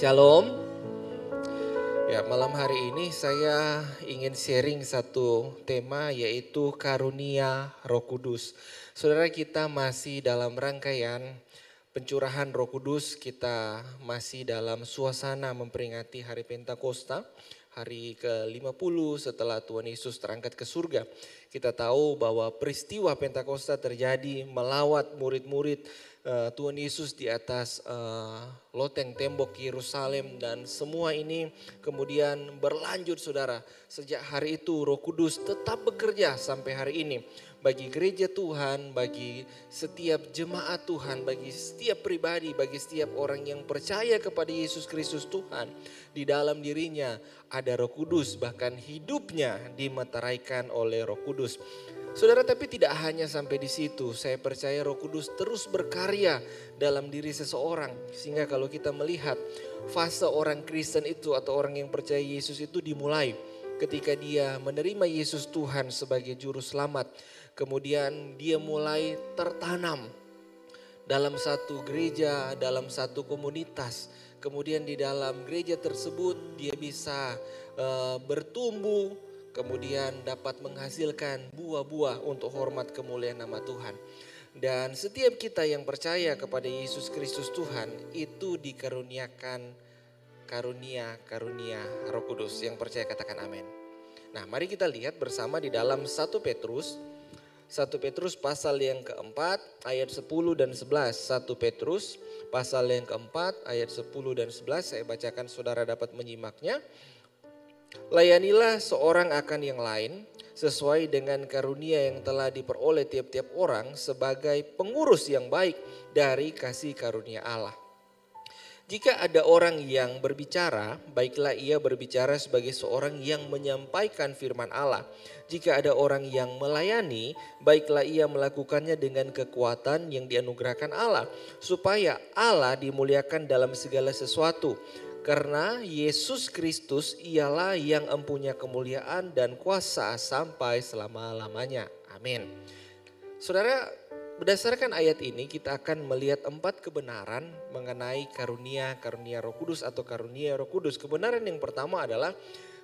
Shalom. Ya, malam hari ini saya ingin sharing satu tema yaitu karunia Roh Kudus. Saudara, kita masih dalam rangkaian pencurahan Roh Kudus, kita masih dalam suasana memperingati hari Pentakosta, hari ke-50 setelah Tuhan Yesus terangkat ke surga. Kita tahu bahwa peristiwa Pentakosta terjadi melawat murid-murid Tuhan Yesus di atas loteng tembok Yerusalem, dan semua ini kemudian berlanjut, saudara. Sejak hari itu Roh Kudus tetap bekerja sampai hari ini. Bagi gereja Tuhan, bagi setiap jemaat Tuhan, bagi setiap pribadi, bagi setiap orang yang percaya kepada Yesus Kristus Tuhan. Di dalam dirinya ada Roh Kudus, bahkan hidupnya dimeteraikan oleh Roh Kudus. Saudara, tapi tidak hanya sampai di situ. Saya percaya Roh Kudus terus berkarya dalam diri seseorang. Sehingga kalau kita melihat fase orang Kristen itu atau orang yang percaya Yesus itu dimulai ketika dia menerima Yesus Tuhan sebagai juru selamat. Kemudian dia mulai tertanam dalam satu gereja, dalam satu komunitas. Kemudian di dalam gereja tersebut dia bisa bertumbuh, kemudian dapat menghasilkan buah-buah untuk hormat kemuliaan nama Tuhan. Dan setiap kita yang percaya kepada Yesus Kristus Tuhan itu dikaruniakan karunia Roh Kudus. Yang percaya katakan amin. Nah, mari kita lihat bersama di dalam 1 Petrus pasal yang keempat ayat 10 dan 11. 1 Petrus pasal yang keempat ayat 10 dan 11. Saya bacakan, saudara dapat menyimaknya. Layanilah seorang akan yang lain sesuai dengan karunia yang telah diperoleh tiap-tiap orang sebagai pengurus yang baik dari kasih karunia Allah. Jika ada orang yang berbicara, baiklah ia berbicara sebagai seorang yang menyampaikan firman Allah. Jika ada orang yang melayani, baiklah ia melakukannya dengan kekuatan yang dianugerahkan Allah, supaya Allah dimuliakan dalam segala sesuatu. Karena Yesus Kristus ialah yang empunya kemuliaan dan kuasa sampai selama-lamanya. Amin. Saudara, berdasarkan ayat ini kita akan melihat 4 kebenaran mengenai karunia Roh Kudus atau karunia Roh Kudus. Kebenaran yang pertama adalah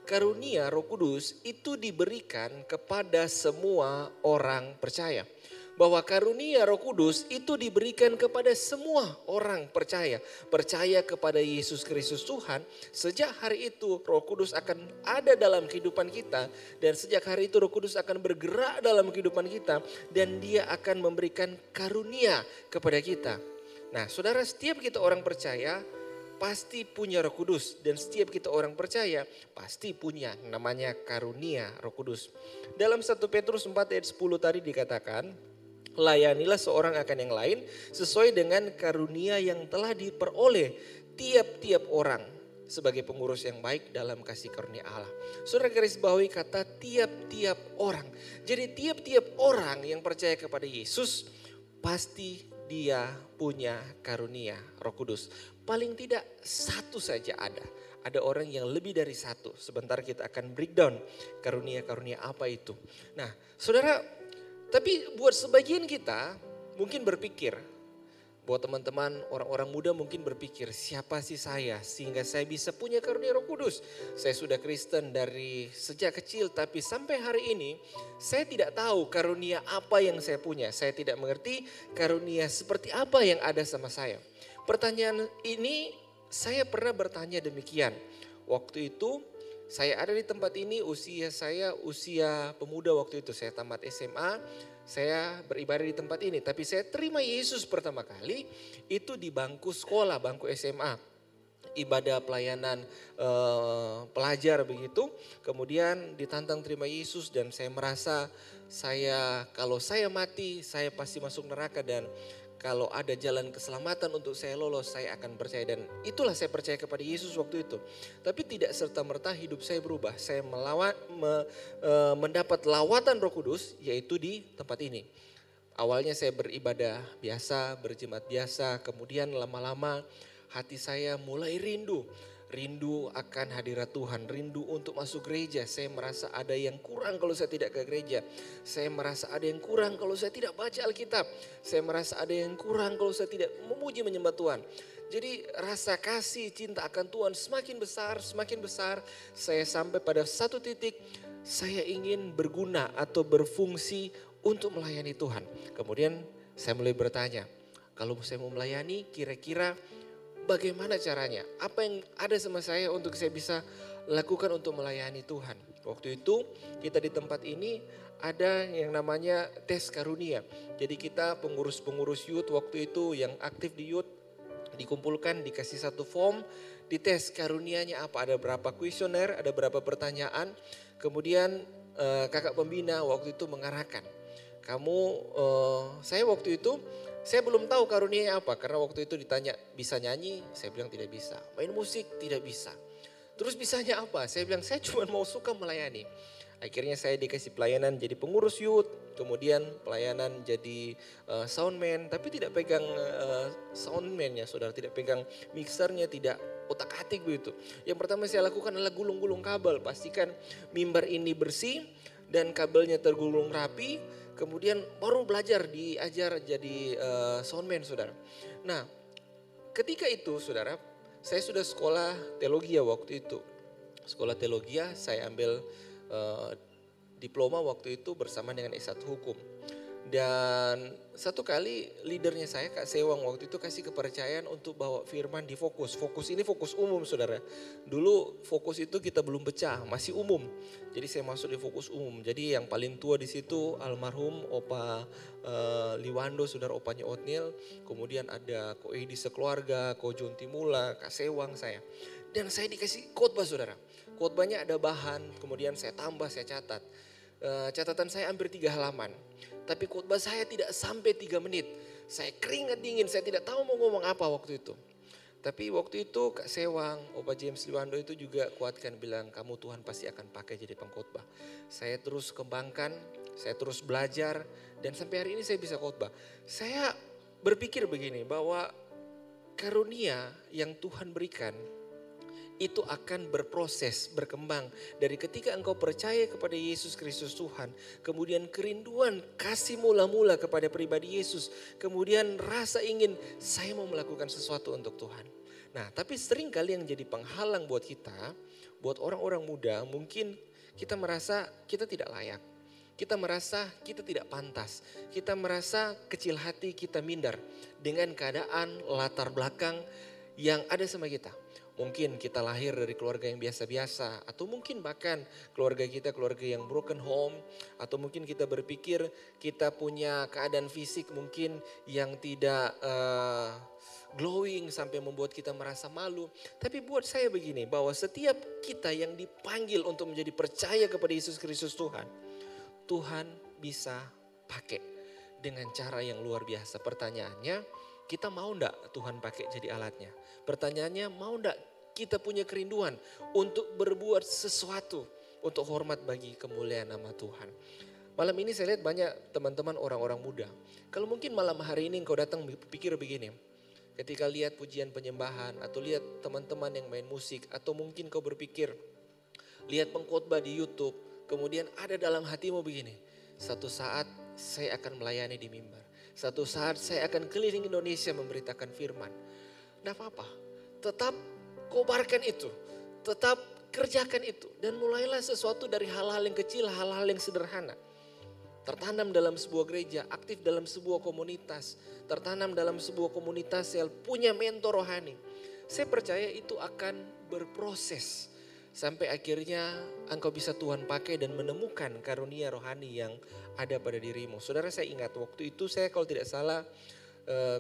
karunia Roh Kudus itu diberikan kepada semua orang percaya. Bahwa karunia Roh Kudus itu diberikan kepada semua orang percaya. Percaya kepada Yesus Kristus Tuhan, sejak hari itu Roh Kudus akan ada dalam kehidupan kita. Dan sejak hari itu Roh Kudus akan bergerak dalam kehidupan kita. Dan dia akan memberikan karunia kepada kita. Nah, saudara, setiap kita orang percaya pasti punya Roh Kudus. Dan setiap kita orang percaya pasti punya namanya karunia Roh Kudus. Dalam 1 Petrus 4 ayat 10 tadi dikatakan, layanilah seorang akan yang lain sesuai dengan karunia yang telah diperoleh tiap-tiap orang sebagai pengurus yang baik dalam kasih karunia Allah. Saudara, garis bawahi kata tiap-tiap orang. Jadi tiap-tiap orang yang percaya kepada Yesus pasti dia punya karunia Roh Kudus. Paling tidak satu saja ada. Ada orang yang lebih dari satu. Sebentar kita akan breakdown karunia-karunia apa itu. Nah, saudara, tapi buat sebagian kita mungkin berpikir, buat teman-teman orang-orang muda mungkin berpikir, siapa sih saya sehingga saya bisa punya karunia Roh Kudus? Saya sudah Kristen dari sejak kecil, tapi sampai hari ini saya tidak tahu karunia apa yang saya punya. Saya tidak mengerti karunia seperti apa yang ada sama saya. Pertanyaan ini saya pernah bertanya demikian. Waktu itu saya ada di tempat ini, usia saya usia pemuda waktu itu. Saya tamat SMA, saya beribadah di tempat ini. Tapi saya terima Yesus pertama kali itu di bangku sekolah, bangku SMA. Ibadah pelayanan pelajar begitu. Kemudian ditantang terima Yesus dan saya merasa kalau saya mati saya pasti masuk neraka. Dan kalau ada jalan keselamatan untuk saya lolos, saya akan percaya. Dan itulah saya percaya kepada Yesus waktu itu. Tapi tidak serta-merta hidup saya berubah. Saya mendapat lawatan Roh Kudus yaitu di tempat ini. Awalnya saya beribadah biasa, berjemaat biasa. Kemudian lama-lama hati saya mulai rindu rindu akan hadirat Tuhan, rindu untuk masuk gereja. Saya merasa ada yang kurang kalau saya tidak ke gereja. Saya merasa ada yang kurang kalau saya tidak baca Alkitab. Saya merasa ada yang kurang kalau saya tidak memuji menyembah Tuhan. Jadi rasa kasih cinta akan Tuhan semakin besar, semakin besar. Saya sampai pada satu titik saya ingin berguna atau berfungsi untuk melayani Tuhan. Kemudian saya mulai bertanya, kalau saya mau melayani kira-kira bagaimana caranya? Apa yang ada sama saya untuk saya bisa lakukan untuk melayani Tuhan? Waktu itu kita di tempat ini ada yang namanya tes karunia. Jadi kita pengurus-pengurus youth waktu itu yang aktif di youth dikumpulkan, dikasih satu form, dites karunianya apa. Ada berapa kuesioner, ada berapa pertanyaan. Kemudian kakak pembina waktu itu mengarahkan. Saya waktu itu saya belum tahu karunianya apa, karena waktu itu ditanya bisa nyanyi, saya bilang tidak bisa. Main musik tidak bisa. Terus bisanya apa? Saya bilang saya cuma mau suka melayani. Akhirnya saya dikasih pelayanan jadi pengurus youth, kemudian pelayanan jadi soundman, tapi tidak pegang soundman-nya saudara, tidak pegang mixernya, tidak otak-atik begitu. Yang pertama saya lakukan adalah gulung-gulung kabel, pastikan mimbar ini bersih dan kabelnya tergulung rapi. Kemudian baru belajar diajar jadi soundman saudara. Nah ketika itu saudara, saya sudah sekolah teologi waktu itu. Sekolah teologi saya ambil diploma waktu itu bersama dengan S1 Hukum. Dan satu kali leadernya saya Kak Sewang waktu itu kasih kepercayaan untuk bawa firman di fokus. Fokus ini fokus umum saudara. Dulu fokus itu kita belum pecah, masih umum. Jadi saya masuk di fokus umum. Jadi yang paling tua di situ almarhum Opa Liwando, saudara opanya Otniel. Kemudian ada Ko Edi sekeluarga, Ko John Timula, Kak Sewang saya. Dan saya dikasih khotbah saudara. Khotbahnya ada bahan, kemudian saya tambah, saya catat. Catatan saya hampir 3 halaman. Tapi khotbah saya tidak sampai 3 menit. Saya keringat dingin, saya tidak tahu mau ngomong apa waktu itu. Tapi waktu itu Kak Sewang, Opa James Liwando itu juga kuatkan, bilang kamu Tuhan pasti akan pakai jadi pengkhotbah. Saya terus kembangkan, saya terus belajar dan sampai hari ini saya bisa khotbah. Saya berpikir begini bahwa karunia yang Tuhan berikan itu akan berproses, berkembang. Dari ketika engkau percaya kepada Yesus Kristus Tuhan, kemudian kerinduan kasih mula-mula kepada pribadi Yesus, kemudian rasa ingin saya mau melakukan sesuatu untuk Tuhan. Nah tapi sering kali yang jadi penghalang buat kita, buat orang-orang muda, mungkin kita merasa kita tidak layak. Kita merasa kita tidak pantas, kita merasa kecil hati, kita minder dengan keadaan latar belakang yang ada sama kita. Mungkin kita lahir dari keluarga yang biasa-biasa, atau mungkin bahkan keluarga kita keluarga yang broken home, atau mungkin kita berpikir kita punya keadaan fisik mungkin yang tidak glowing sampai membuat kita merasa malu. Tapi buat saya begini, bahwa setiap kita yang dipanggil untuk menjadi percaya kepada Yesus Kristus Tuhan, Tuhan bisa pakai dengan cara yang luar biasa. Pertanyaannya, kita mau enggak Tuhan pakai jadi alatnya? Pertanyaannya, mau enggak kita punya kerinduan untuk berbuat sesuatu untuk hormat bagi kemuliaan nama Tuhan? Malam ini saya lihat banyak teman-teman orang-orang muda. Kalau mungkin malam hari ini engkau datang pikir begini. Ketika lihat pujian penyembahan atau lihat teman-teman yang main musik, atau mungkin kau berpikir lihat pengkhotbah di YouTube, kemudian ada dalam hatimu begini, satu saat saya akan melayani di mimbar. Satu saat saya akan keliling Indonesia memberitakan firman. Tidak apa-apa, tetap kobarkan itu, tetap kerjakan itu. Dan mulailah sesuatu dari hal-hal yang kecil, hal-hal yang sederhana. Tertanam dalam sebuah gereja, aktif dalam sebuah komunitas. Tertanam dalam sebuah komunitas yang punya mentor rohani. Saya percaya itu akan berproses. Sampai akhirnya engkau bisa Tuhan pakai dan menemukan karunia rohani yang ada pada dirimu. Saudara, saya ingat waktu itu saya kalau tidak salah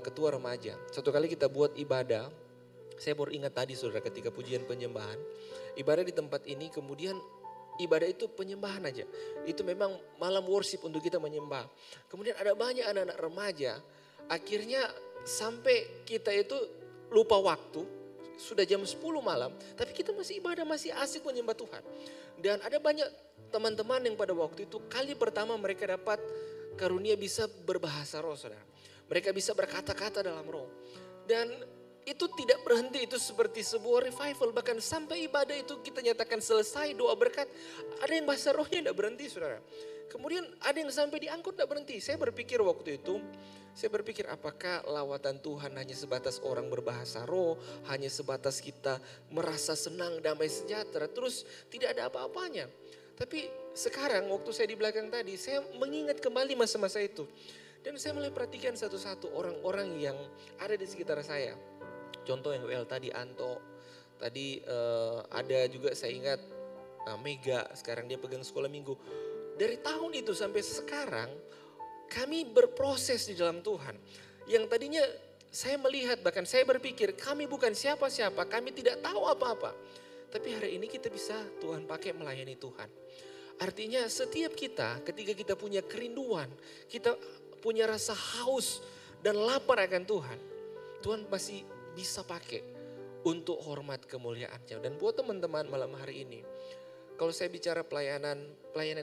ketua remaja. Satu kali kita buat ibadah, saya baru ingat tadi saudara ketika pujian penyembahan. Ibadah di tempat ini, kemudian ibadah itu penyembahan aja. Itu memang malam worship untuk kita menyembah. Kemudian ada banyak anak-anak remaja, akhirnya sampai kita itu lupa waktu. Sudah jam 10 malam, tapi kita masih ibadah, masih asik menyembah Tuhan. Dan ada banyak teman-teman yang pada waktu itu kali pertama mereka dapat karunia bisa berbahasa roh, saudara. Mereka bisa berkata-kata dalam roh. Dan itu tidak berhenti, itu seperti sebuah revival. Bahkan sampai ibadah itu kita nyatakan selesai, doa berkat. Ada yang bahasa rohnya tidak berhenti, saudara. Kemudian ada yang sampai diangkut tidak berhenti. Saya berpikir waktu itu, apakah lawatan Tuhan hanya sebatas orang berbahasa roh, hanya sebatas kita merasa senang, damai, sejahtera, terus tidak ada apa-apanya. Tapi sekarang waktu saya di belakang tadi, saya mengingat kembali masa-masa itu. Dan saya mulai perhatikan satu-satu orang-orang yang ada di sekitar saya. Contoh yang WL tadi, Anto. Tadi ada juga saya ingat Mega, sekarang dia pegang sekolah minggu. Dari tahun itu sampai sekarang kami berproses di dalam Tuhan. Yang tadinya saya melihat, bahkan saya berpikir kami bukan siapa-siapa, kami tidak tahu apa-apa. Tapi hari ini kita bisa Tuhan pakai melayani Tuhan. Artinya setiap kita ketika kita punya kerinduan, kita punya rasa haus dan lapar akan Tuhan, Tuhan pasti bisa pakai untuk hormat kemuliaan-Nya. Dan buat teman-teman malam hari ini, kalau saya bicara pelayanan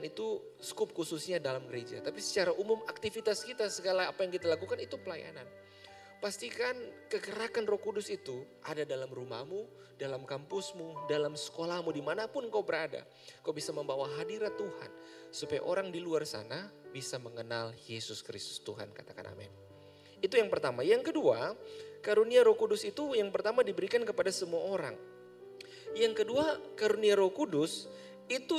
itu skup khususnya dalam gereja. Tapi secara umum aktivitas kita, segala apa yang kita lakukan itu pelayanan. Pastikan kegerakan Roh Kudus itu ada dalam rumahmu, dalam kampusmu, dalam sekolahmu, dimanapun kau berada. Kau bisa membawa hadirat Tuhan supaya orang di luar sana bisa mengenal Yesus Kristus Tuhan. Katakan amin. Itu yang pertama. Yang kedua, karunia Roh Kudus itu yang pertama diberikan kepada semua orang. Yang kedua, karunia Roh Kudus itu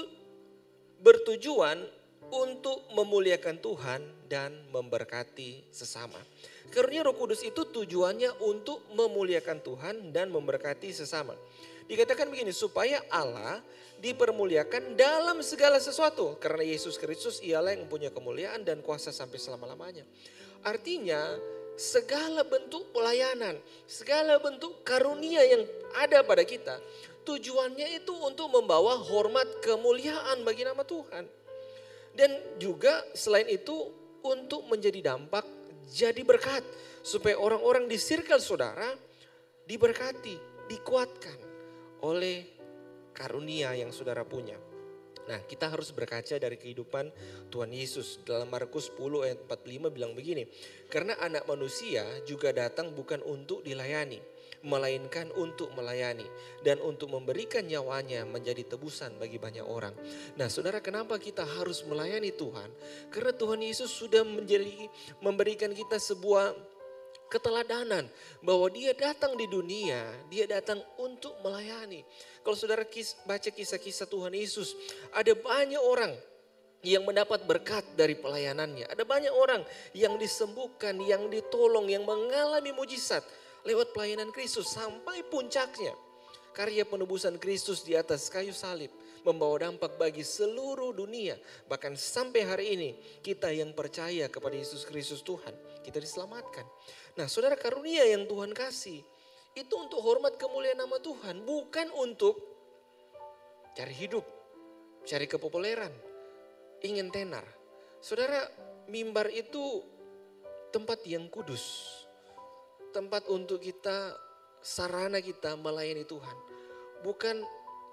bertujuan untuk memuliakan Tuhan dan memberkati sesama. Karunia Roh Kudus itu tujuannya untuk memuliakan Tuhan dan memberkati sesama. Dikatakan begini, supaya Allah dipermuliakan dalam segala sesuatu. Karena Yesus Kristus ialah yang mempunyai kemuliaan dan kuasa sampai selama-lamanya. Artinya segala bentuk pelayanan, segala bentuk karunia yang ada pada kita, tujuannya itu untuk membawa hormat kemuliaan bagi nama Tuhan. Dan juga selain itu untuk menjadi dampak, jadi berkat. Supaya orang-orang di circle saudara diberkati, dikuatkan oleh karunia yang saudara punya. Nah, kita harus berkaca dari kehidupan Tuhan Yesus. Dalam Markus 10 ayat 45 bilang begini, karena anak manusia juga datang bukan untuk dilayani, melainkan untuk melayani dan untuk memberikan nyawanya menjadi tebusan bagi banyak orang. Nah, saudara, kenapa kita harus melayani Tuhan? Karena Tuhan Yesus sudah memberikan kita sebuah keteladanan bahwa dia datang di dunia, dia datang untuk melayani. Kalau saudara baca kisah-kisah Tuhan Yesus, ada banyak orang yang mendapat berkat dari pelayanannya. Ada banyak orang yang disembuhkan, yang ditolong, yang mengalami mujizat lewat pelayanan Kristus sampai puncaknya. Karya penebusan Kristus di atas kayu salib membawa dampak bagi seluruh dunia. Bahkan sampai hari ini kita yang percaya kepada Yesus Kristus Tuhan, kita diselamatkan. Nah, saudara, karunia yang Tuhan kasih itu untuk hormat kemuliaan nama Tuhan, bukan untuk cari hidup, cari kepopuleran, ingin tenar. Saudara, mimbar itu tempat yang kudus, tempat untuk kita, sarana kita melayani Tuhan, bukan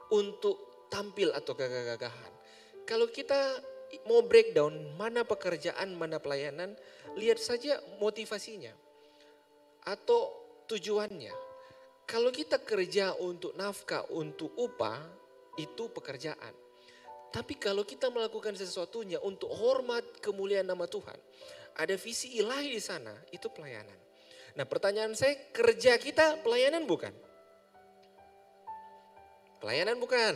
untuk tampil atau gagah-gagahan. Kalau kita mau breakdown mana pekerjaan, mana pelayanan, lihat saja motivasinya atau tujuannya. Kalau kita kerja untuk nafkah, untuk upah, itu pekerjaan. Tapi kalau kita melakukan sesuatunya untuk hormat kemuliaan nama Tuhan, ada visi ilahi di sana, itu pelayanan. Nah, pertanyaan saya, kerja kita pelayanan bukan? Pelayanan bukan?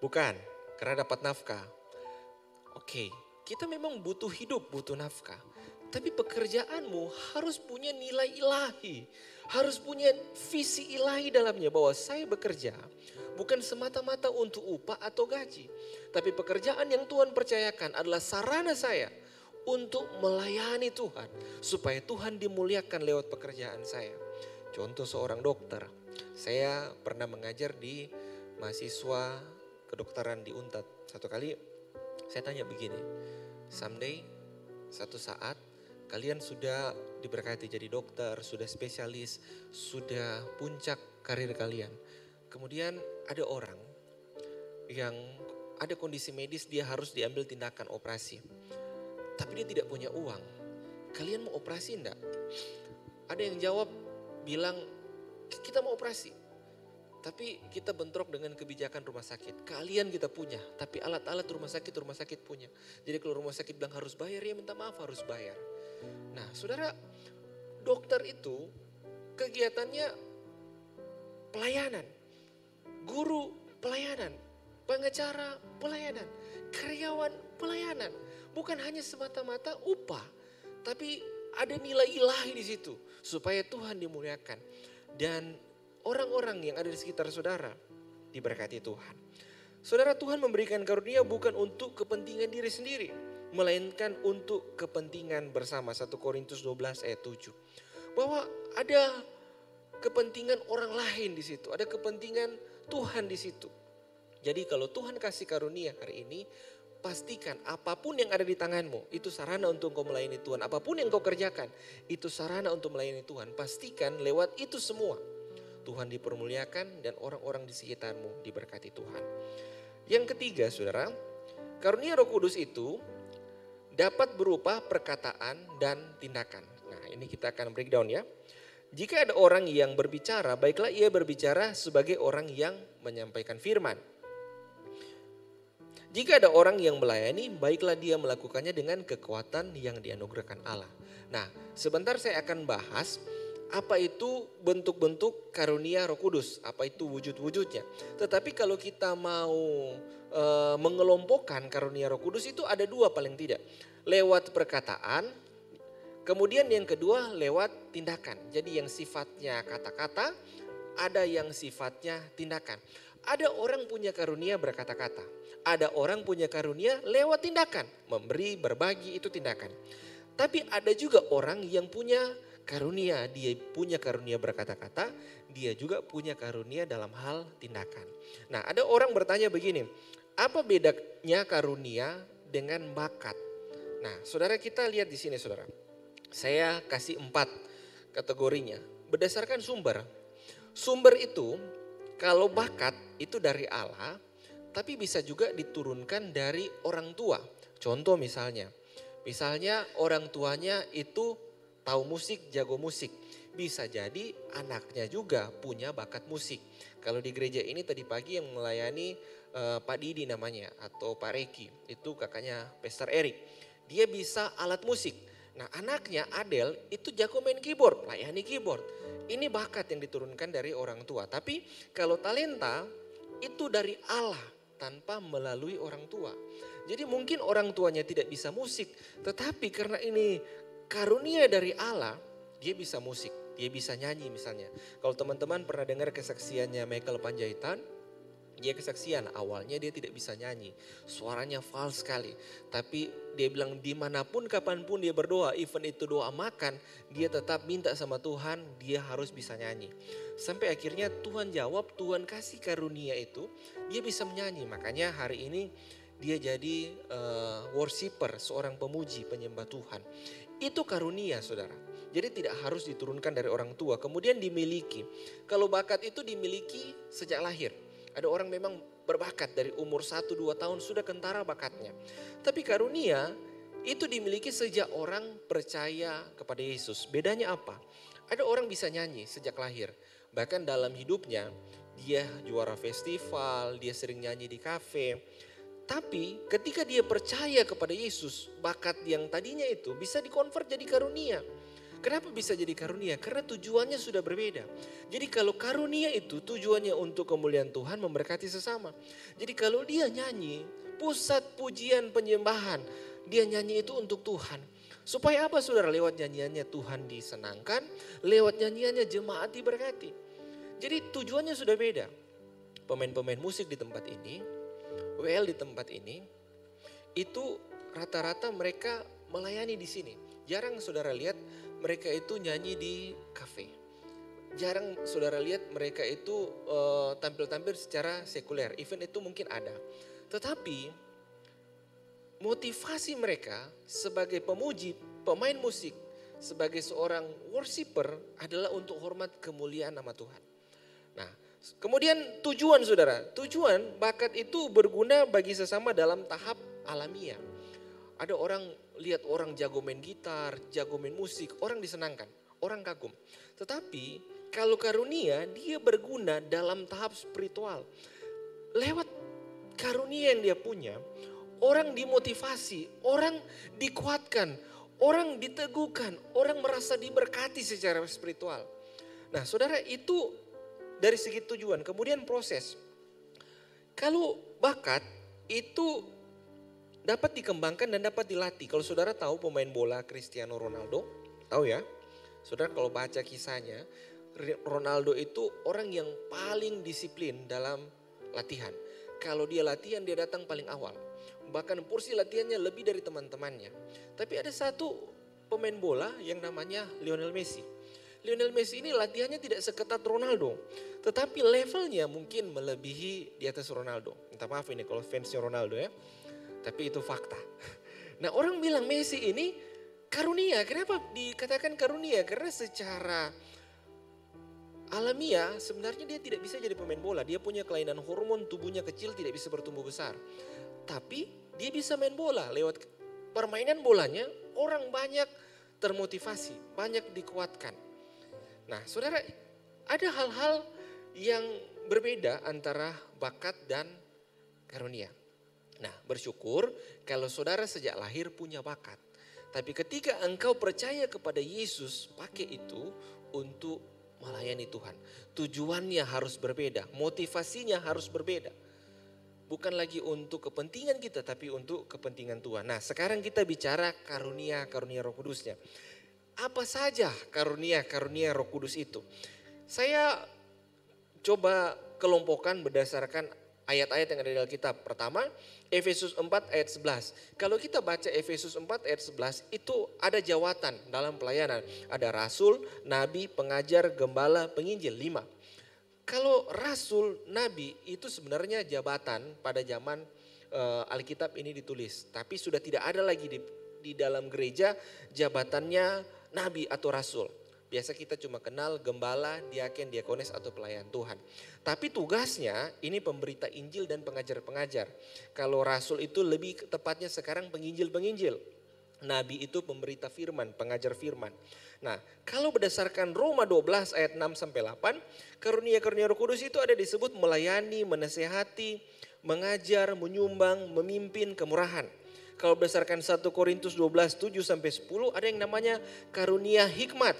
Bukan, karena dapat nafkah. Oke, kita memang butuh hidup, butuh nafkah. Tapi pekerjaanmu harus punya nilai ilahi. Harus punya visi ilahi dalamnya, bahwa saya bekerja bukan semata-mata untuk upah atau gaji. Tapi pekerjaan yang Tuhan percayakan adalah sarana saya untuk melayani Tuhan. Supaya Tuhan dimuliakan lewat pekerjaan saya. Contoh seorang dokter. Saya pernah mengajar di mahasiswa kedokteran di Untat. Satu kali saya tanya begini, someday, satu saat kalian sudah diberkati jadi dokter, sudah spesialis, sudah puncak karir kalian. Kemudian ada orang yang ada kondisi medis, dia harus diambil tindakan operasi. Tapi dia tidak punya uang. Kalian mau operasi enggak? Ada yang jawab bilang kita mau operasi. Tapi kita bentrok dengan kebijakan rumah sakit. Keahlian kita punya, tapi alat-alat rumah sakit punya. Jadi kalau rumah sakit bilang harus bayar, ya minta maaf harus bayar. Nah saudara, dokter itu kegiatannya pelayanan. Guru pelayanan, pengacara pelayanan, karyawan pelayanan. Bukan hanya semata-mata upah, tapi ada nilai ilahi di situ supaya Tuhan dimuliakan. Dan orang-orang yang ada di sekitar saudara diberkati Tuhan. Saudara, Tuhan memberikan karunia bukan untuk kepentingan diri sendiri, melainkan untuk kepentingan bersama. 1 Korintus 12 ayat 7. Bahwa ada kepentingan orang lain di situ, ada kepentingan Tuhan di situ. Jadi kalau Tuhan kasih karunia hari ini, pastikan apapun yang ada di tanganmu itu sarana untuk kau melayani Tuhan. Apapun yang kau kerjakan itu sarana untuk melayani Tuhan. Pastikan lewat itu semua Tuhan dipermuliakan dan orang-orang di sekitarmu diberkati Tuhan. Yang ketiga saudara, karunia Roh Kudus itu dapat berupa perkataan dan tindakan. Nah ini kita akan breakdown ya. Jika ada orang yang berbicara, baiklah ia berbicara sebagai orang yang menyampaikan firman. Jika ada orang yang melayani, baiklah dia melakukannya dengan kekuatan yang dianugerahkan Allah. Nah sebentar saya akan bahas apa itu bentuk-bentuk karunia Roh Kudus, apa itu wujud-wujudnya. Tetapi kalau kita mau mengelompokkan karunia Roh Kudus itu ada dua paling tidak. Lewat perkataan, kemudian yang kedua lewat tindakan. Jadi yang sifatnya kata-kata, ada yang sifatnya tindakan. Ada orang punya karunia berkata-kata, ada orang punya karunia lewat tindakan. Memberi, berbagi itu tindakan. Tapi ada juga orang yang punya karunia, dia punya karunia berkata-kata, dia juga punya karunia dalam hal tindakan. Nah ada orang bertanya begini, apa bedanya karunia dengan bakat? Nah saudara, kita lihat di sini saudara. Saya kasih 4 kategorinya berdasarkan sumber. Sumber itu kalau bakat itu dari Allah, tapi bisa juga diturunkan dari orang tua. Contoh misalnya orang tuanya itu tahu musik, jago musik. Bisa jadi anaknya juga punya bakat musik. Kalau di gereja ini tadi pagi yang melayani Pak Didi namanya atau Pak Reki, itu kakaknya Pastor Erik. Dia bisa alat musik. Nah anaknya Adel itu jago main keyboard, layani keyboard. Ini bakat yang diturunkan dari orang tua. Tapi kalau talenta itu dari Allah tanpa melalui orang tua. Jadi mungkin orang tuanya tidak bisa musik, tetapi karena ini karunia dari Allah, dia bisa musik, dia bisa nyanyi misalnya. Kalau teman-teman pernah dengar kesaksiannya Michael Panjaitan, dia kesaksian awalnya dia tidak bisa nyanyi, suaranya fals sekali. Tapi dia bilang dimanapun kapanpun dia berdoa, even itu doa makan, dia tetap minta sama Tuhan, dia harus bisa nyanyi. Sampai akhirnya Tuhan jawab, Tuhan kasih karunia itu, dia bisa menyanyi. Makanya hari ini dia jadi worshiper, seorang pemuji, penyembah Tuhan. Itu karunia saudara. Jadi tidak harus diturunkan dari orang tua, kemudian dimiliki. Kalau bakat itu dimiliki sejak lahir. Ada orang memang berbakat dari umur 1-2 tahun sudah kentara bakatnya. Tapi karunia itu dimiliki sejak orang percaya kepada Yesus. Bedanya apa? Ada orang bisa nyanyi sejak lahir. Bahkan dalam hidupnya dia juara festival, dia sering nyanyi di kafe. Tapi ketika dia percaya kepada Yesus, bakat yang tadinya itu bisa dikonvert jadi karunia. Kenapa bisa jadi karunia? Karena tujuannya sudah berbeda. Jadi kalau karunia itu tujuannya untuk kemuliaan Tuhan, memberkati sesama. Jadi kalau dia nyanyi, pusat pujian penyembahan, dia nyanyi itu untuk Tuhan. Supaya apa saudara? Lewat nyanyiannya Tuhan disenangkan, lewat nyanyiannya jemaat diberkati. Jadi tujuannya sudah beda. Pemain-pemain musik di tempat ini, WL di tempat ini, itu rata-rata mereka melayani di sini. Jarang saudara lihat mereka itu nyanyi di kafe. Jarang saudara lihat mereka itu tampil-tampil secara sekuler. Event itu mungkin ada. Tetapi motivasi mereka sebagai pemuji, pemain musik, sebagai seorang worshiper adalah untuk hormat kemuliaan nama Tuhan. Nah, kemudian tujuan saudara, tujuan bakat itu berguna bagi sesama dalam tahap alamiah. Ada orang lihat orang jago main gitar, jago main musik, orang disenangkan, orang kagum. Tetapi Kalau karunia dia berguna dalam tahap spiritual. Lewat karunia yang dia punya, orang dimotivasi, orang dikuatkan, orang diteguhkan, orang merasa diberkati secara spiritual. Nah saudara, itu dari segi tujuan. Kemudian proses. Kalau bakat itu dapat dikembangkan dan dapat dilatih. Kalau saudara tahu pemain bola Cristiano Ronaldo, tahu ya? Saudara kalau baca kisahnya, Ronaldo itu orang yang paling disiplin dalam latihan. Kalau dia latihan, dia datang paling awal. Bahkan porsi latihannya lebih dari teman-temannya. Tapi ada satu pemain bola yang namanya Lionel Messi. Lionel Messi ini latihannya tidak seketat Ronaldo. Tetapi levelnya mungkin melebihi di atas Ronaldo. Minta maaf ini kalau fansnya Ronaldo ya. Tapi itu fakta. Nah orang bilang Messi ini karunia. Kenapa dikatakan karunia? Karena secara alamiah sebenarnya dia tidak bisa jadi pemain bola. Dia punya kelainan hormon, tubuhnya kecil, tidak bisa bertumbuh besar. Tapi dia bisa main bola. Lewat permainan bolanya orang banyak termotivasi, banyak dikuatkan. Nah saudara, ada hal-hal yang berbeda antara bakat dan karunia. Nah bersyukur kalau saudara sejak lahir punya bakat. Tapi ketika engkau percaya kepada Yesus, pakai itu untuk melayani Tuhan. Tujuannya harus berbeda, motivasinya harus berbeda. Bukan lagi untuk kepentingan kita, tapi untuk kepentingan Tuhan. Nah sekarang kita bicara karunia-karunia Roh Kudusnya. Apa saja karunia-karunia Roh Kudus itu? Saya coba kelompokkan berdasarkan ayat-ayat yang ada di Alkitab. Pertama, Efesus 4 ayat 11. Kalau kita baca Efesus 4 ayat 11, itu ada jawatan dalam pelayanan. Ada rasul, nabi, pengajar, gembala, penginjil, 5. Kalau rasul, nabi itu sebenarnya jabatan pada zaman Alkitab ini ditulis. Tapi sudah tidak ada lagi di dalam gereja jabatannya nabi atau rasul. Biasa kita cuma kenal gembala, diaken, diakones atau pelayan Tuhan. Tapi tugasnya ini pemberita Injil dan pengajar-pengajar. Kalau rasul itu lebih tepatnya sekarang penginjil-penginjil. Nabi itu pemberita firman, pengajar firman. Nah kalau berdasarkan Roma 12 ayat 6 sampai 8, karunia-karunia Roh Kudus itu ada disebut melayani, menasehati, mengajar, menyumbang, memimpin, kemurahan. Kalau berdasarkan 1 Korintus 12 7 sampai 10 ada yang namanya karunia hikmat.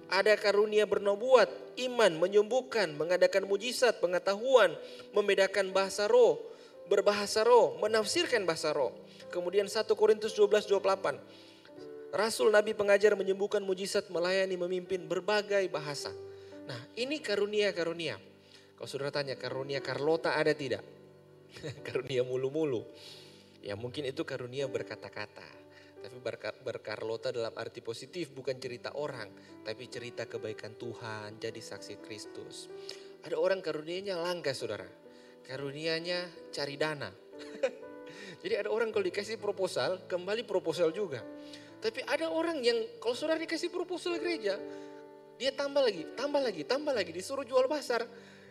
Ada karunia bernubuat, iman, menyembuhkan, mengadakan mujizat, pengetahuan, membedakan bahasa roh, berbahasa roh, menafsirkan bahasa roh. Kemudian 1 Korintus 12:28. Rasul, nabi, pengajar, menyembuhkan, mujizat, melayani, memimpin berbagai bahasa. Nah, ini karunia-karunia. Kalau saudara tanya karunia Carlota ada tidak? Karunia mulu-mulu. Ya mungkin itu karunia berkata-kata. Tapi berkarlota dalam arti positif, bukan cerita orang, tapi cerita kebaikan Tuhan, jadi saksi Kristus. Ada orang karunianya langka saudara, karunianya cari dana. Jadi ada orang kalau dikasih proposal, kembali proposal juga. Tapi ada orang yang kalau saudara dikasih proposal gereja, dia tambah lagi, disuruh jual pasar.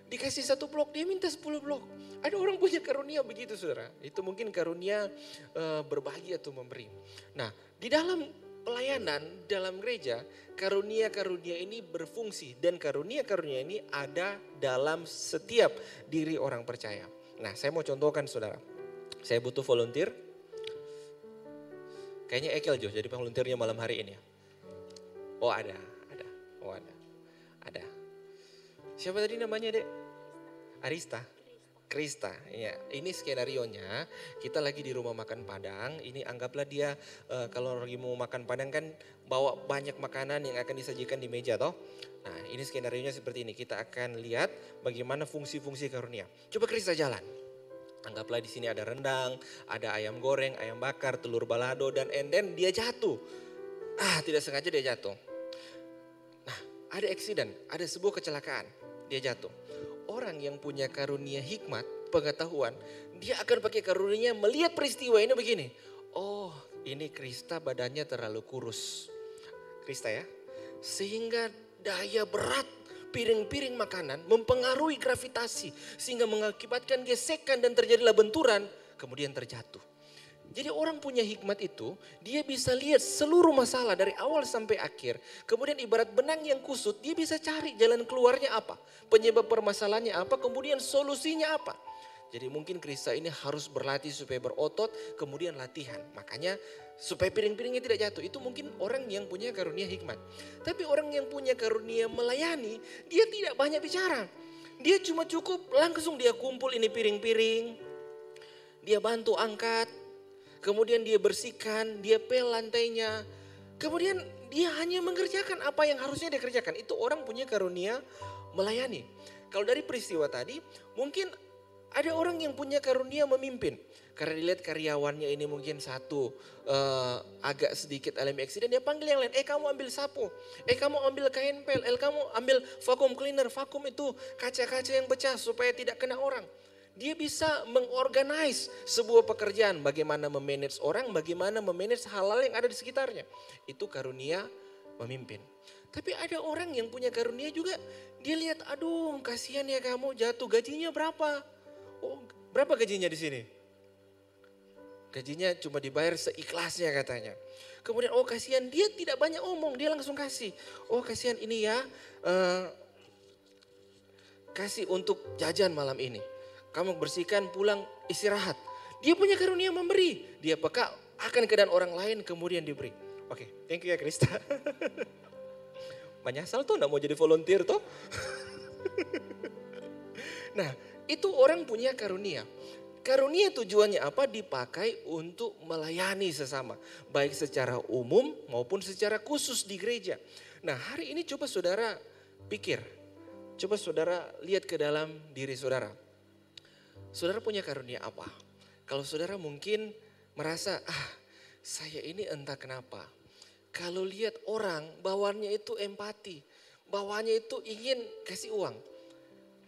Dikasih 1 blok, dia minta 10 blok. Ada orang punya karunia begitu saudara. Itu mungkin karunia berbagi atau memberi. Nah di dalam pelayanan, dalam gereja, karunia-karunia ini berfungsi. Dan karunia-karunia ini ada dalam setiap diri orang percaya. Nah saya mau contohkan saudara. Saya butuh volunteer. Kayaknya Ekel Jo jadi volunteernya malam hari ini ya. Oh ada. Siapa tadi namanya dek? Arista. Krista. Ya, ini skenarionya kita lagi di rumah makan Padang. Ini anggaplah dia kalau lagi mau makan Padang kan bawa banyak makanan yang akan disajikan di meja toh. Nah ini skenarionya seperti ini. Kita akan lihat bagaimana fungsi-fungsi karunia. Coba Krista jalan. Anggaplah di sini ada rendang, ada ayam goreng, ayam bakar, telur balado dan enden dia jatuh. Tidak sengaja dia jatuh. Nah ada accident, ada sebuah kecelakaan. Dia jatuh. Orang yang punya karunia hikmat, pengetahuan, dia akan pakai karunia melihat peristiwa ini begini. Oh, ini Krista badannya terlalu kurus. Krista ya. Sehingga daya berat piring-piring makanan mempengaruhi gravitasi. Sehingga mengakibatkan gesekan dan terjadilah benturan. Kemudian terjatuh. Jadi orang punya hikmat itu, dia bisa lihat seluruh masalah dari awal sampai akhir. Kemudian ibarat benang yang kusut, dia bisa cari jalan keluarnya apa. Penyebab permasalahannya apa, kemudian solusinya apa. Jadi mungkin Krista ini harus berlatih supaya berotot, kemudian latihan. Makanya supaya piring-piringnya tidak jatuh. Itu mungkin orang yang punya karunia hikmat. Tapi orang yang punya karunia melayani, dia tidak banyak bicara. Dia cuma cukup langsung dia kumpul ini piring-piring. Dia bantu angkat. Kemudian dia bersihkan, dia pel lantainya. Kemudian dia hanya mengerjakan apa yang harusnya dia kerjakan. Itu orang punya karunia melayani. Kalau dari peristiwa tadi, mungkin ada orang yang punya karunia memimpin. Karena dilihat karyawannya ini mungkin satu agak sedikit alami eksiden. Dia panggil yang lain, kamu ambil sapu. Kamu ambil kain pel. Kamu ambil vacuum cleaner. Vacuum itu kaca-kaca yang pecah supaya tidak kena orang. Dia bisa mengorganize sebuah pekerjaan. Bagaimana memanage orang, bagaimana memanage hal-hal yang ada di sekitarnya. Itu karunia memimpin. Tapi ada orang yang punya karunia juga. Dia lihat, aduh kasihan ya kamu jatuh, gajinya berapa? Oh, berapa gajinya di sini? Gajinya cuma dibayar seikhlasnya katanya. Kemudian kasihan, dia tidak banyak omong, dia langsung kasih. Kasihan ini ya, kasih untuk jajan malam ini. Kamu bersihkan pulang istirahat. Dia punya karunia memberi. Dia peka akan keadaan orang lain kemudian diberi. Oke, thank you ya Krista. Menyesal tuh gak mau jadi volunteer tuh. Nah itu orang punya karunia. Karunia tujuannya apa? Dipakai untuk melayani sesama. Baik secara umum maupun secara khusus di gereja. Nah hari ini coba saudara pikir. Coba saudara lihat ke dalam diri saudara. Saudara punya karunia apa? Kalau saudara mungkin merasa, saya ini entah kenapa. Kalau lihat orang, bawaannya itu empati. Bawaannya itu ingin kasih uang.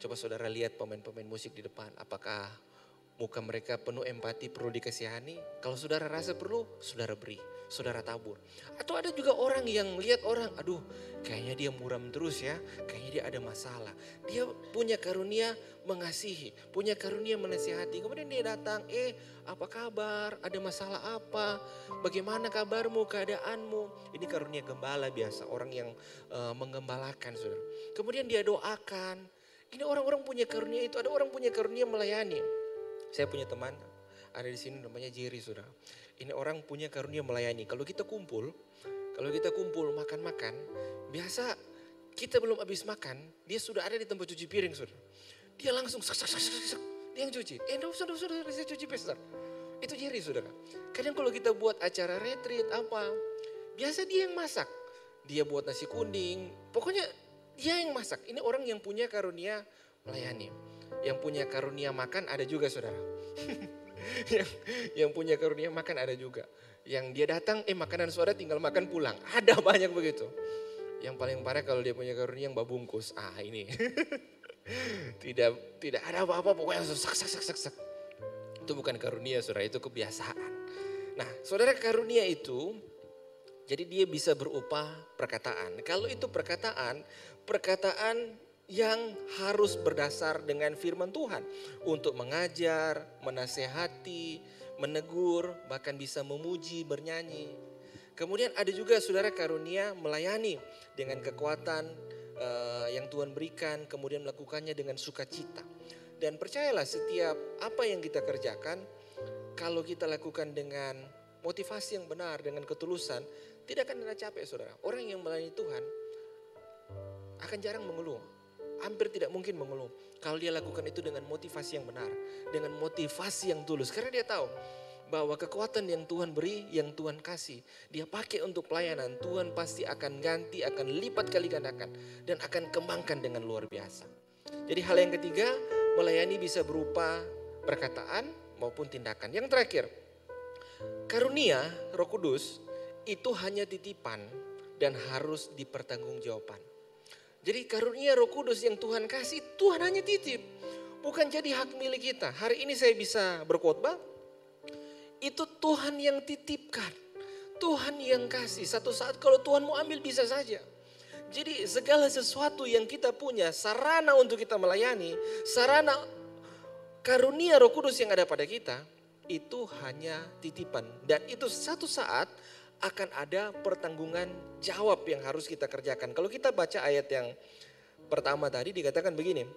Coba saudara lihat pemain-pemain musik di depan. Apakah muka mereka penuh empati, perlu dikasihani? Kalau saudara rasa perlu, saudara beri. Saudara tabur. Atau ada juga orang yang lihat orang, aduh kayaknya dia muram terus ya. Kayaknya dia ada masalah. Dia punya karunia mengasihi, punya karunia menasihati. Kemudian dia datang, apa kabar? Ada masalah apa? Bagaimana kabarmu, keadaanmu? Ini karunia gembala biasa, orang yang menggembalakan saudara. Kemudian dia doakan. Ini orang-orang punya karunia itu, ada orang punya karunia melayani. Saya punya teman, ada di sini namanya Jerry saudara. Ini orang punya karunia melayani. Kalau kita kumpul makan-makan, biasa kita belum habis makan, dia sudah ada di tempat cuci piring saudara. Dia langsung dia yang cuci. Enggak usah, saya cuci besar. Itu Jerry saudara. Kadang kalau kita buat acara retreat apa, biasa dia yang masak. Dia buat nasi kuning, pokoknya dia yang masak. Ini orang yang punya karunia melayani. Yang punya karunia makan ada juga saudara. yang punya karunia makan ada juga. Yang dia datang, makanan saudara tinggal makan pulang. Ada banyak begitu. Yang paling parah kalau dia punya karunia yang babungkus. Ini. tidak ada apa-apa, pokoknya sak. Itu bukan karunia saudara, itu kebiasaan. Nah saudara, karunia itu, jadi dia bisa berupa perkataan. Kalau itu perkataan yang harus berdasar dengan firman Tuhan. Untuk mengajar, menasehati, menegur, bahkan bisa memuji, bernyanyi. Kemudian ada juga saudara karunia melayani dengan kekuatan yang Tuhan berikan. Kemudian melakukannya dengan sukacita. Dan percayalah setiap apa yang kita kerjakan, kalau kita lakukan dengan motivasi yang benar, dengan ketulusan, tidak akan ada capek saudara. Orang yang melayani Tuhan akan jarang mengeluh. Hampir tidak mungkin mengeluh. Kalau dia lakukan itu dengan motivasi yang benar. Dengan motivasi yang tulus. Karena dia tahu bahwa kekuatan yang Tuhan beri, yang Tuhan kasih, dia pakai untuk pelayanan. Tuhan pasti akan ganti, akan lipat kali gandakan. Dan akan kembangkan dengan luar biasa. Jadi hal yang ketiga, melayani bisa berupa perkataan maupun tindakan. Yang terakhir, karunia Roh Kudus itu hanya titipan dan harus dipertanggungjawabkan. Jadi karunia Roh Kudus yang Tuhan kasih, Tuhan hanya titip. Bukan jadi hak milik kita. Hari ini saya bisa berkhotbah, itu Tuhan yang titipkan. Tuhan yang kasih. Satu saat kalau Tuhan mau ambil bisa saja. Jadi segala sesuatu yang kita punya, sarana untuk kita melayani, sarana karunia Roh Kudus yang ada pada kita, itu hanya titipan. Dan itu satu saat akan ada pertanggungan jawab yang harus kita kerjakan. Kalau kita baca ayat yang pertama tadi dikatakan begini.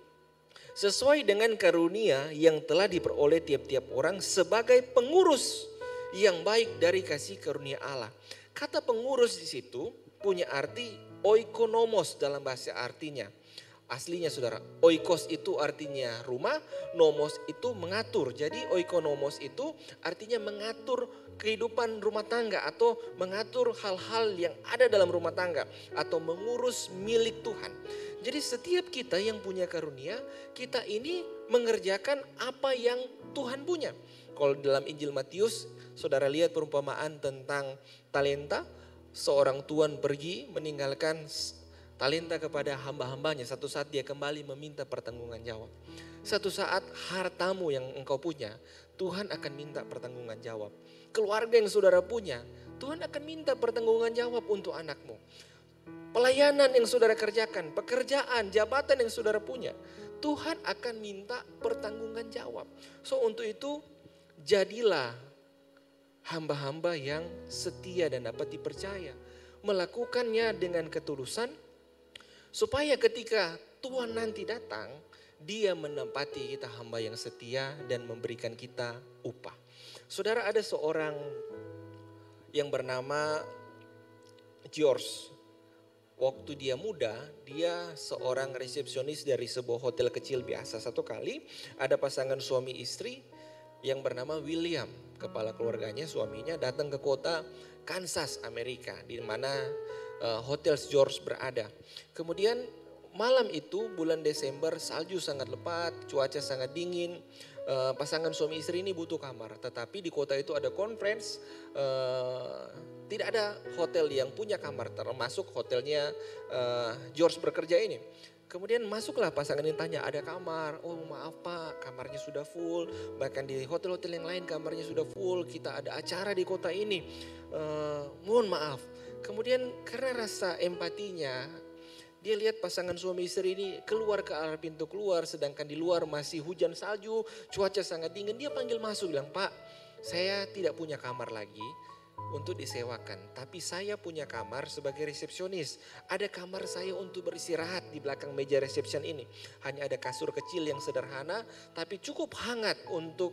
Sesuai dengan karunia yang telah diperoleh tiap-tiap orang sebagai pengurus yang baik dari kasih karunia Allah. Kata pengurus di situ punya arti oikonomos dalam bahasa artinya. Aslinya saudara, oikos itu artinya rumah, nomos itu mengatur. Jadi oikonomos itu artinya mengatur kehidupan rumah tangga atau mengatur hal-hal yang ada dalam rumah tangga atau mengurus milik Tuhan. Jadi setiap kita yang punya karunia, kita ini mengerjakan apa yang Tuhan punya. Kalau dalam Injil Matius, saudara lihat perumpamaan tentang talenta, seorang tuan pergi meninggalkan talenta kepada hamba-hambanya. Satu saat dia kembali meminta pertanggungan jawab. Satu saat hartamu yang engkau punya, Tuhan akan minta pertanggungan jawab. Keluarga yang saudara punya, Tuhan akan minta pertanggungan jawab untuk anakmu. Pelayanan yang saudara kerjakan, pekerjaan, jabatan yang saudara punya, Tuhan akan minta pertanggungan jawab. So untuk itu, jadilah hamba-hamba yang setia dan dapat dipercaya. Melakukannya dengan ketulusan, supaya ketika Tuhan nanti datang, Dia menempati kita hamba yang setia dan memberikan kita upah. Saudara, ada seorang yang bernama George. Waktu dia muda, dia seorang resepsionis dari sebuah hotel kecil biasa. Satu kali ada pasangan suami istri yang bernama William. Kepala keluarganya, suaminya datang ke kota Kansas, Amerika, di mana Hotel George berada. Kemudian malam itu bulan Desember, salju sangat lebat, cuaca sangat dingin. Pasangan suami istri ini butuh kamar, tetapi di kota itu ada conference, tidak ada hotel yang punya kamar, termasuk hotelnya George bekerja ini. Kemudian masuklah pasangan ini tanya, ada kamar? Oh maaf Pak, kamarnya sudah full. Bahkan di hotel-hotel yang lain kamarnya sudah full. Kita ada acara di kota ini. Mohon maaf. Kemudian karena rasa empatinya, dia lihat pasangan suami istri ini keluar ke arah pintu keluar, sedangkan di luar masih hujan salju, cuaca sangat dingin. Dia panggil masuk, bilang, Pak, saya tidak punya kamar lagi untuk disewakan, tapi saya punya kamar sebagai resepsionis. Ada kamar saya untuk beristirahat di belakang meja resepsi ini. Hanya ada kasur kecil yang sederhana, tapi cukup hangat untuk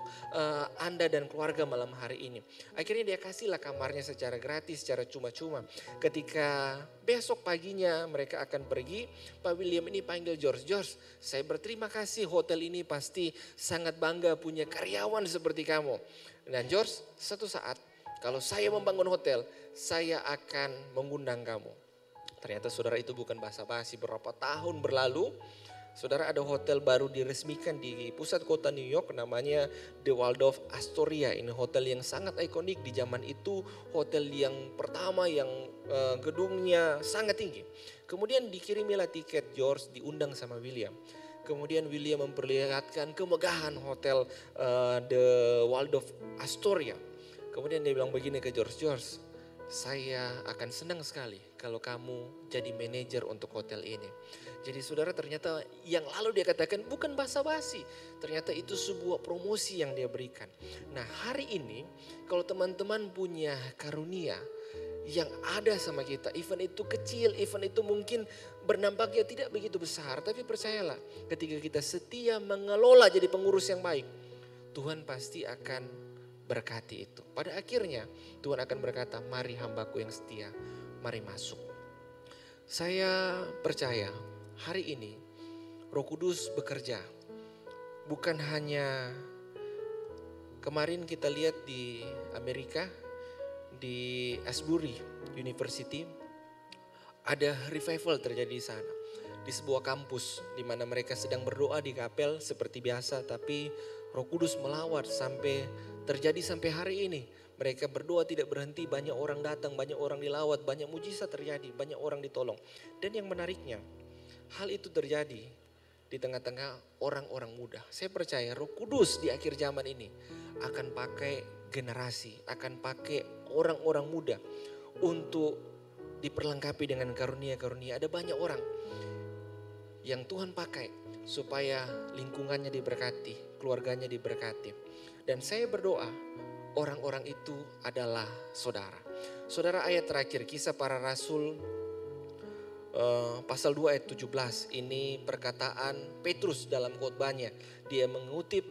Anda dan keluarga malam hari ini. Akhirnya dia kasihlah kamarnya secara gratis, secara cuma-cuma. Ketika besok paginya mereka akan pergi, Pak William ini panggil George, saya berterima kasih, hotel ini pasti sangat bangga punya karyawan seperti kamu. Dan George, satu saat kalau saya membangun hotel, saya akan mengundang kamu. Ternyata saudara, itu bukan basa-basi. Berapa tahun berlalu, saudara, ada hotel baru diresmikan di pusat kota New York, namanya The Waldorf Astoria. Ini hotel yang sangat ikonik di zaman itu, hotel yang pertama yang gedungnya sangat tinggi. Kemudian dikirimilah tiket, George diundang sama William. Kemudian William memperlihatkan kemegahan hotel The Waldorf Astoria. Kemudian dia bilang begini ke George, saya akan senang sekali kalau kamu jadi manajer untuk hotel ini. Jadi saudara, ternyata yang lalu dia katakan bukan basa-basi. Ternyata itu sebuah promosi yang dia berikan. Nah hari ini kalau teman-teman punya karunia yang ada sama kita, event itu kecil, event itu mungkin bernampaknya tidak begitu besar. Tapi percayalah, ketika kita setia mengelola jadi pengurus yang baik, Tuhan pasti akan berkati itu. Pada akhirnya Tuhan akan berkata, mari hambaku yang setia, mari masuk. Saya percaya hari ini Roh Kudus bekerja. Bukan hanya kemarin kita lihat di Amerika, di Asbury University, ada revival terjadi di sana. Di sebuah kampus di mana mereka sedang berdoa di kapel seperti biasa, tapi Roh Kudus melawat terjadi sampai hari ini. Mereka berdoa tidak berhenti, banyak orang datang, banyak orang dilawat, banyak mujizat terjadi, banyak orang ditolong. Dan yang menariknya, hal itu terjadi di tengah-tengah orang-orang muda. Saya percaya Roh Kudus di akhir zaman ini akan pakai generasi, akan pakai orang-orang muda untuk diperlengkapi dengan karunia-karunia. Ada banyak orang yang Tuhan pakai supaya lingkungannya diberkati, keluarganya diberkati. Dan saya berdoa orang-orang itu adalah saudara. Saudara, ayat terakhir Kisah Para Rasul pasal 2 ayat 17. Ini perkataan Petrus dalam khotbahnya. Dia mengutip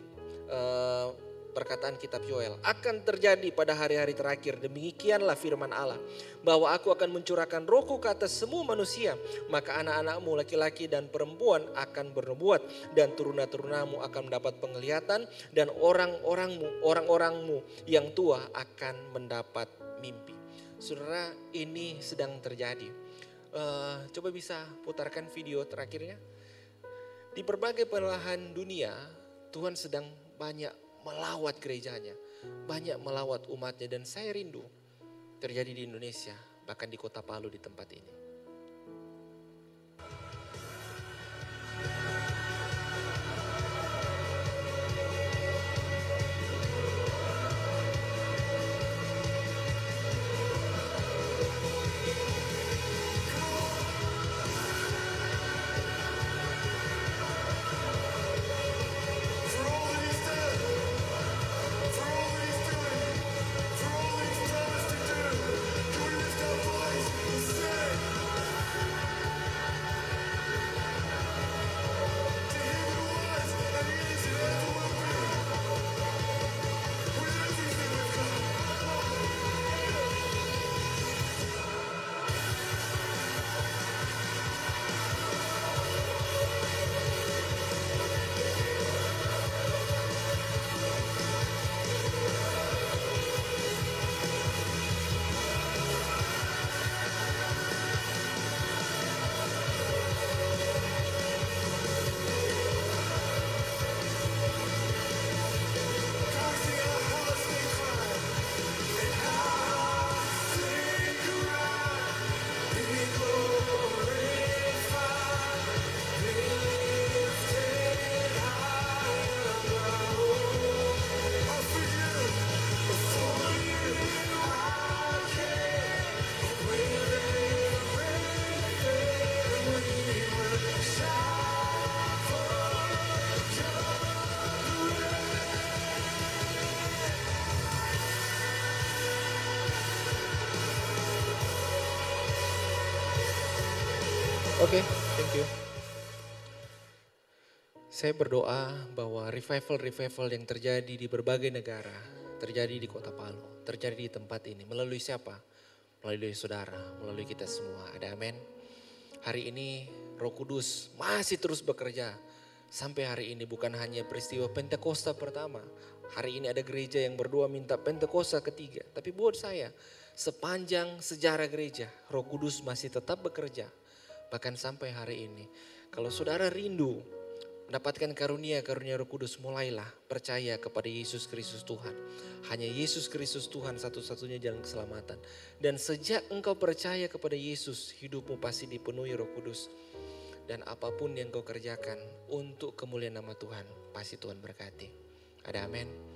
perkataan kitab Yoel. Akan terjadi pada hari-hari terakhir, demikianlah firman Allah, bahwa aku akan mencurahkan rohku ke atas semua manusia. Maka anak-anakmu laki-laki dan perempuan akan bernubuat, dan turuna-turunamu akan mendapat penglihatan, dan orang-orangmu yang tua akan mendapat mimpi. Saudara, ini sedang terjadi. Coba bisa putarkan video terakhirnya. Di berbagai belahan dunia, Tuhan sedang banyak melawat gerejanya, banyak melawat umatnya, dan saya rindu terjadi di Indonesia, bahkan di Kota Palu, di tempat ini. Oke, thank you. Saya berdoa bahwa revival yang terjadi di berbagai negara, terjadi di Kota Palu, terjadi di tempat ini. Melalui siapa? Melalui saudara, melalui kita semua. Ada amin. Hari ini Roh Kudus masih terus bekerja. Sampai hari ini bukan hanya peristiwa Pentakosta pertama. Hari ini ada gereja yang berdoa minta Pentakosta ketiga. Tapi buat saya, sepanjang sejarah gereja, Roh Kudus masih tetap bekerja. Bahkan sampai hari ini. Kalau saudara rindu mendapatkan karunia Roh Kudus, mulailah percaya kepada Yesus Kristus Tuhan. Hanya Yesus Kristus Tuhan satu-satunya jalan keselamatan. Dan sejak engkau percaya kepada Yesus, hidupmu pasti dipenuhi Roh Kudus. Dan apapun yang kau kerjakan untuk kemuliaan nama Tuhan, pasti Tuhan berkati. Ada amin.